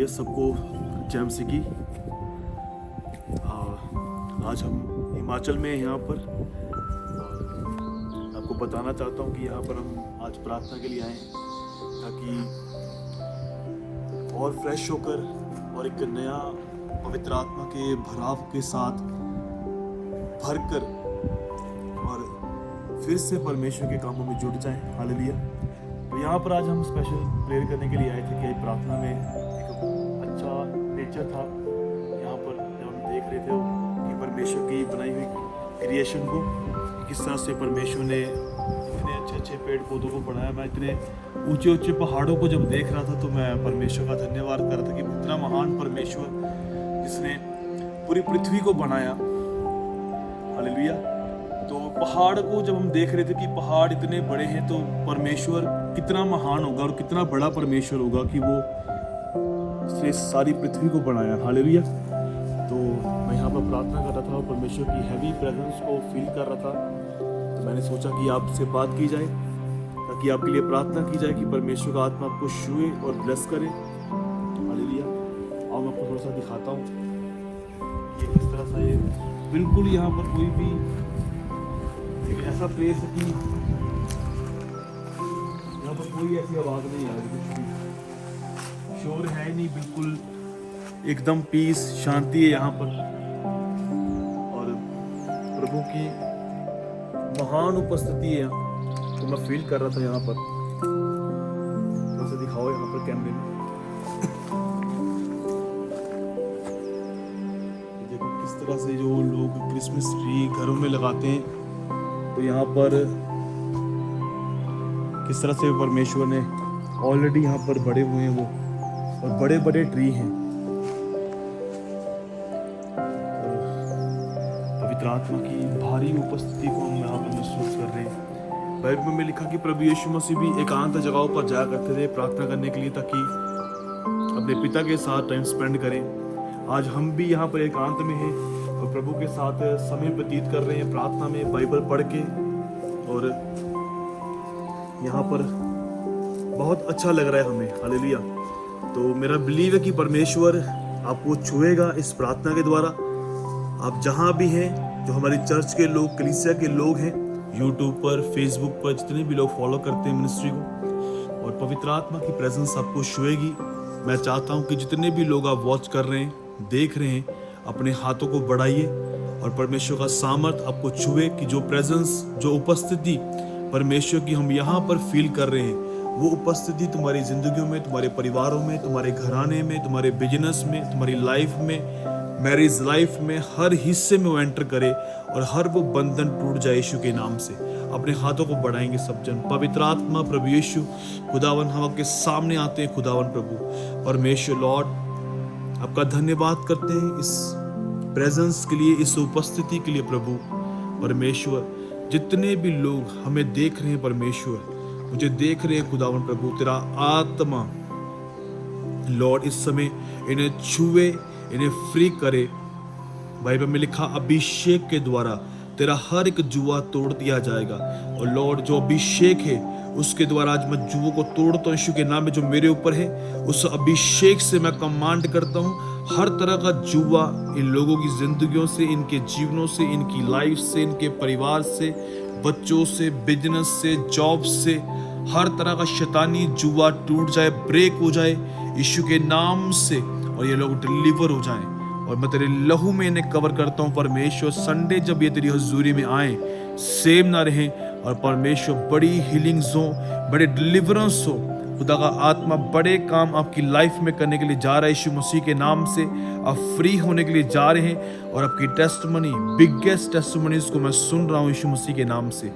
Hallelujah, सबको जय मसीह की। आज हम हिमाचल में हैं यहाँ पर। आपको बताना चाहता हूँ कि यहाँ पर हम आज प्रार्थना के लिए आए हैं ताकि और फ्रेश होकर और एक नया पवित्र आत्मा के भराव के साथ भरकर और फिर से परमेश्वर के कामों में जुट जाएं। हालेलुया। तो यहाँ पर आज हम स्पेशल प्रेयर करने के लिए आए थे कि प्रार्थना में एक अच्छा नेचर था। यहाँ पर जब हम देख रहे थे कि परमेश्वर की बनाई हुई क्रिएशन को किस तरह से परमेश्वर ने इतने अच्छे अच्छे पेड़ पौधों को बनाया। मैं इतने ऊंचे ऊंचे पहाड़ों को जब देख रहा था तो मैं परमेश्वर का धन्यवाद कर रहा था कि इतना महान परमेश्वर जिसने पूरी पृथ्वी को बनाया। हालेलुया। तो पहाड़ को जब हम देख रहे थे कि पहाड़ इतने बड़े हैं तो परमेश्वर कितना महान होगा और कितना बड़ा परमेश्वर होगा कि वो इसने सारी पृथ्वी को बनाया। हालेलुया। तो मैं यहाँ पर प्रार्थना कर रहा था और परमेश्वर की हैवी प्रेजेंस को फील कर रहा था। तो मैंने सोचा कि आपसे बात की जाए ताकि आपके लिए प्रार्थना की जाए कि परमेश्वर का आत्मा आपको छुए और ब्लेस करे। हालेलुया। और मैं आपको थोड़ा सा दिखाता हूँ ये किस तरह से, ये बिल्कुल यहाँ पर कोई भी एक ऐसा प्लेस है कि यहाँ पर कोई ऐसी आवाज नहीं आ रही, कुछ भी शोर है नहीं, बिल्कुल एकदम पीस शांति है यहाँ पर। और प्रभु की महान उपस्थिति है तो मैं फील कर रहा था यहाँ पर। थोड़ा सा दिखाओ यहाँ पर कैमरे में। देखो किस तरह से जो लोग क्रिसमस ट्री घरों में लगाते हैं तो यहाँ पर किस तरह से परमेश्वर ने ऑलरेडी यहाँ पर बड़े हुए हैं वो, और बड़े बड़े ट्री हैं। पवित्र आत्मा की भारी उपस्थिति को हम यहाँ पर महसूस कर रहे हैं। बाइबल में लिखा कि प्रभु यीशु मसीह भी एकांत जगहों पर जाया करते थे प्रार्थना करने के लिए ताकि अपने पिता के साथ टाइम स्पेंड करें। आज हम भी यहाँ पर एकांत में हैं और प्रभु के साथ समय व्यतीत कर रहे हैं प्रार्थना में, बाइबल पढ़ के। और यहाँ पर बहुत अच्छा लग रहा है हमें। हालेलुया। तो मेरा बिलीव है कि परमेश्वर आपको छुएगा इस प्रार्थना के द्वारा। आप जहाँ भी हैं, जो हमारी चर्च के लोग, कलीसिया के लोग हैं, यूट्यूब पर, फेसबुक पर जितने भी लोग फॉलो करते हैं मिनिस्ट्री को, और पवित्र आत्मा की प्रेजेंस आपको छुएगी। मैं चाहता हूँ कि जितने भी लोग आप वॉच कर रहे हैं, देख रहे हैं, अपने हाथों को बढ़ाइए और परमेश्वर का सामर्थ आपको छुए कि जो प्रेजेंस, जो उपस्थिति परमेश्वर की हम यहाँ पर फील कर रहे हैं, वो उपस्थिति तुम्हारी जिंदगियों में, तुम्हारे परिवारों में, तुम्हारे घराने में, तुम्हारे बिजनेस में, तुम्हारी लाइफ में, मैरिज लाइफ में, हर हिस्से में वो एंटर करे और हर वो बंधन टूट जाए यीशु के नाम से। अपने हाथों को बढ़ाएंगे सब जन। पवित्र आत्मा प्रभु यीशु, खुदावन हम आपके सामने आते हैं। खुदावन प्रभु परमेश्वर लॉर्ड, आपका धन्यवाद करते हैं इस प्रेजेंस के लिए, इस उपस्थिति के लिए। प्रभु परमेश्वर, जितने भी लोग हमें देख रहे हैं परमेश्वर, मुझे देख रहे हैं खुदावन प्रभु, तेरा आत्मा लॉर्ड इस समय इन्हें छुए, इन्हें फ्री करे। बाइबल में लिखा अभिषेक के द्वारा तेरा हर एक जुआ तोड़ दिया जाएगा। और लॉर्ड जो अभिषेक है उसके द्वारा आज मैं जुओं को तोड़ता हूँ यीशु के नाम में, जो मेरे ऊपर है उस अभिषेक से मैं कमांड करता हूँ हर तरह का जुआ इन लोगों की जिंदगियों से, इनके जीवनों से, इनकी लाइफ से, इनके परिवार से, बच्चों से, बिजनेस से, जॉब से, हर तरह का शैतानी जुआ टूट जाए, ब्रेक हो जाए यीशु के नाम से, और ये लोग डिलीवर हो जाएं। और मैं तेरे लहू में इन्हें कवर करता हूँ परमेश्वर। संडे जब ये तेरी हजूरी में आए, सेम ना रहे, और परमेश्वर बड़ी हीलिंग्स हो, बड़े डिलीवरेंस हो। खुदा का आत्मा बड़े काम आपकी लाइफ में करने के लिए जा रहा है यीशु मसीह के नाम से। आप फ्री होने के लिए जा रहे हैं और आपकी टेस्टमनी, बिगेस्ट टेस्टमनीज को मैं सुन रहा हूँ यीशु मसीह के नाम से।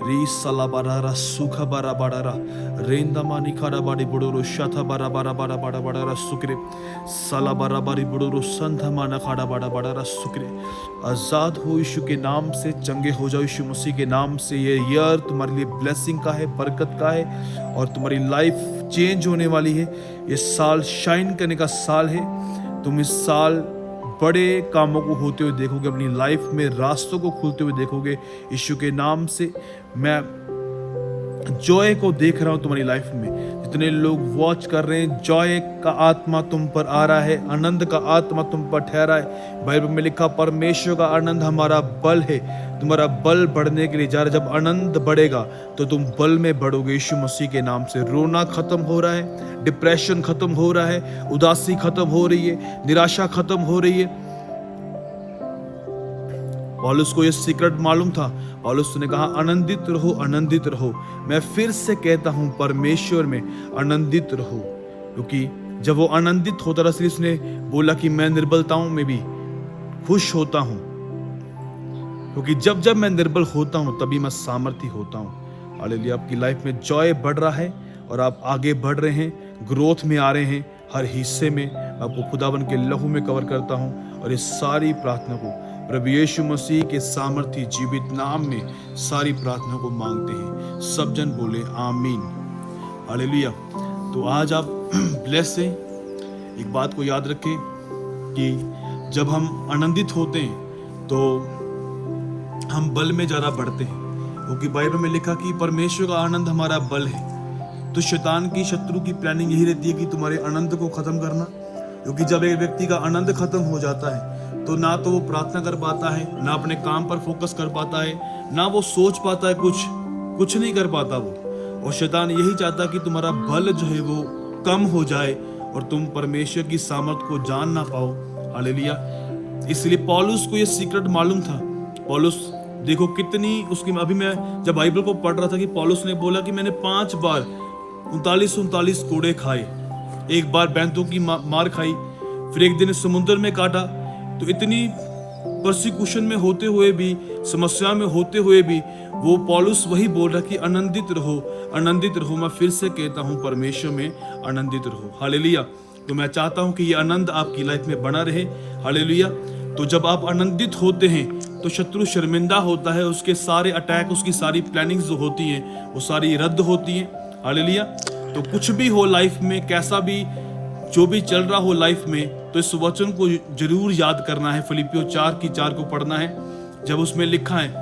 री सला बारा सुखा बारा बारा रेंदा मानी खारा बाड़ी बुड़ोरो शाथा बारा बारा बारा बारा बारा सुकरे सला बारा बारी बुड़ोरो संधा माना खाड़ा बाड़ा बाड़ा सुकरे। आजाद हो यीशु के नाम से, चंगे हो जाओ यीशु मसीह के नाम से। ये ईयर तुम्हारे लिए ब्लेसिंग का है, बरकत का है, और तुम्हारी लाइफ चेंज होने वाली है। ये साल शाइन करने का साल है। तुम इस साल बड़े कामों को होते हुए देखोगे, अपनी लाइफ में रास्तों को खुलते हुए देखोगे यीशु के नाम से। मैं जॉय को देख रहा हूं तुम्हारी लाइफ में। जितने लोग वॉच कर रहे हैं, जॉय का आत्मा तुम पर आ रहा है, आनंद का आत्मा तुम पर ठहरा है। बाइबल में लिखा, परमेश्वर का आनंद हमारा बल है। तुम्हारा बल बढ़ने के लिए जा रहा है। जब आनंद बढ़ेगा तो तुम बल में बढ़ोगे यीशु मसीह के नाम से। रोना खत्म हो रहा है, डिप्रेशन खत्म हो रहा है, उदासी खत्म हो रही है, निराशा खत्म हो रही है। पौलुस को यह सीक्रेट मालूम था। पौलुस ने कहा, आनंदित रहो, आनंदित रहो। मैं फिर से कहता हूं, परमेश्वर में आनंदित रहो। क्योंकि जब वो आनंदित होता रहा, इसलिए उसने बोला कि मैं निर्बलताओं में भी खुश होता हूं। क्योंकि जब जब मैं निर्बल होता हूं तभी मैं सामर्थी होता हूं। हालेलुया। आपकी लाइफ में जॉय बढ़ रहा है और आप आगे बढ़ रहे हैं, ग्रोथ में आ रहे हैं। हर हिस्से में आपको खुदावन के लहू में कवर करता हूं। और इस सारी प्रार्थना को प्रभु यीशु मसीह के सामर्थी जीवित नाम में सारी प्रार्थना को मांगते हैं। सब जन बोले आमीन। हालेलुया। तो आज आप ब्लेस हैं। एक बात को याद रखें कि जब हम आनंदित होते हैं तो हम बल में ज़्यादा बढ़ते हैं। क्योंकि बाइबल में लिखा कि परमेश्वर का आनंद हमारा बल है। तो शैतान की, शत्रु की प्लानिंग यही रहती है कि तुम्हारे आनंद को खत्म करना। क्योंकि जब एक व्यक्ति का आनंद खत्म हो जाता है तो ना तो वो प्रार्थना कर पाता है, ना अपने काम पर फोकस कर पाता है, ना वो सोच पाता है, कुछ नहीं कर पाता वो। और शैतान यही चाहता है कि तुम्हारा बल जो है वो कम हो जाए और तुम परमेश्वर की सामर्थ को जान ना पाओ। हालेलुया। इसलिए पौलुस को ये सीक्रेट मालूम था। पौलुस देखो कितनी उसकी, अभी मैं जब बाइबल को पढ़ रहा था कि पौलुस ने बोला कि मैंने 5 बार 39 कोड़े खाए, एक बार बैंतों की मार खाई, फिर एक दिन समुद्र में काटा। तो इतनी परसिक्यूशन में होते हुए भी, समस्या में होते हुए भी वो पौलुस वही बोल रहा कि आनंदित रहो, आनंदित रहो। मैं फिर से कहता हूं, परमेश्वर में आनंदित रहो। हालेलुया। तो मैं चाहता हूं कि ये आनंद आपकी लाइफ में बना रहे। हालेलुया। तो जब आप आनंदित होते हैं तो शत्रु शर्मिंदा होता है, उसके सारे अटैक, उसकी सारी प्लानिंग्स जो होती हैं वो सारी रद्द होती हैं। हालेलुया। तो कुछ भी हो लाइफ में, कैसा भी जो भी चल रहा हो लाइफ में, तो इस वचन को जरूर याद करना है। फिलिपियों 4:4 को पढ़ना है, जब उसमें लिखा है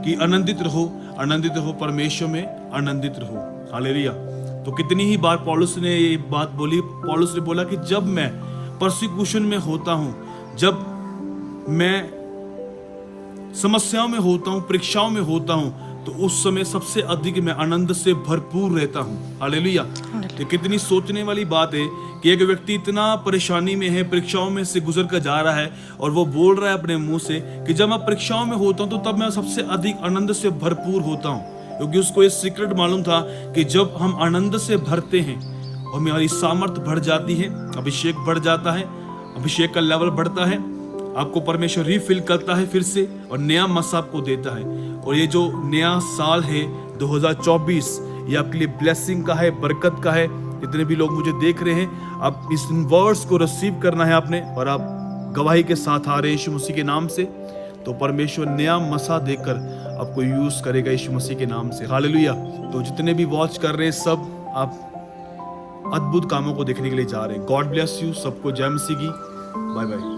कि आनंदित रहो, परमेश्वर में आनंदित रहो। हालेलुया। तो कितनी ही बार पौलुस ने ये बात बोली। पौलुस ने बोला कि जब मैं परसिक्यूशन में होता हूं, जब मैं समस्याओं में होता हूं, परीक्षाओं में होता हूं, तो उस समय सबसे अधिक मैं आनंद से भरपूर रहता हूं। हालेलुया। तो कितनी सोचने वाली बात है कि एक व्यक्ति इतना परेशानी में है, परीक्षाओं में से गुजर कर जा रहा है और वो बोल रहा है अपने मुंह से कि जब मैं परीक्षाओं में होता हूं तो तब मैं सबसे अधिक आनंद से भरपूर होता हूं। क्योंकि उसको ये सीक्रेट मालूम था कि जब हम आनंद से भरते हैं और हमारी सामर्थ बढ़ जाती है, अभिषेक बढ़ जाता है, अभिषेक का लेवल बढ़ता है, आपको परमेश्वर रिफिल करता है फिर से और नया मसा आपको देता है। और ये जो नया साल है 2024, ये आपके लिए ब्लेसिंग का है, बरकत का है। जितने भी लोग मुझे देख रहे हैं, आप इस वर्ड्स को रिसीव करना है आपने, और आप गवाही के साथ आ रहे हैं यीशु मसीह के नाम से, तो परमेश्वर नया मसा देकर आपको यूज करेगा यीशु मसीह के नाम से। हालेलुया। तो जितने भी वॉच कर रहे हैं, सब आप अद्भुत कामों को देखने के लिए जा रहे हैं। God bless you. सबको जय मसीह की। Bye bye.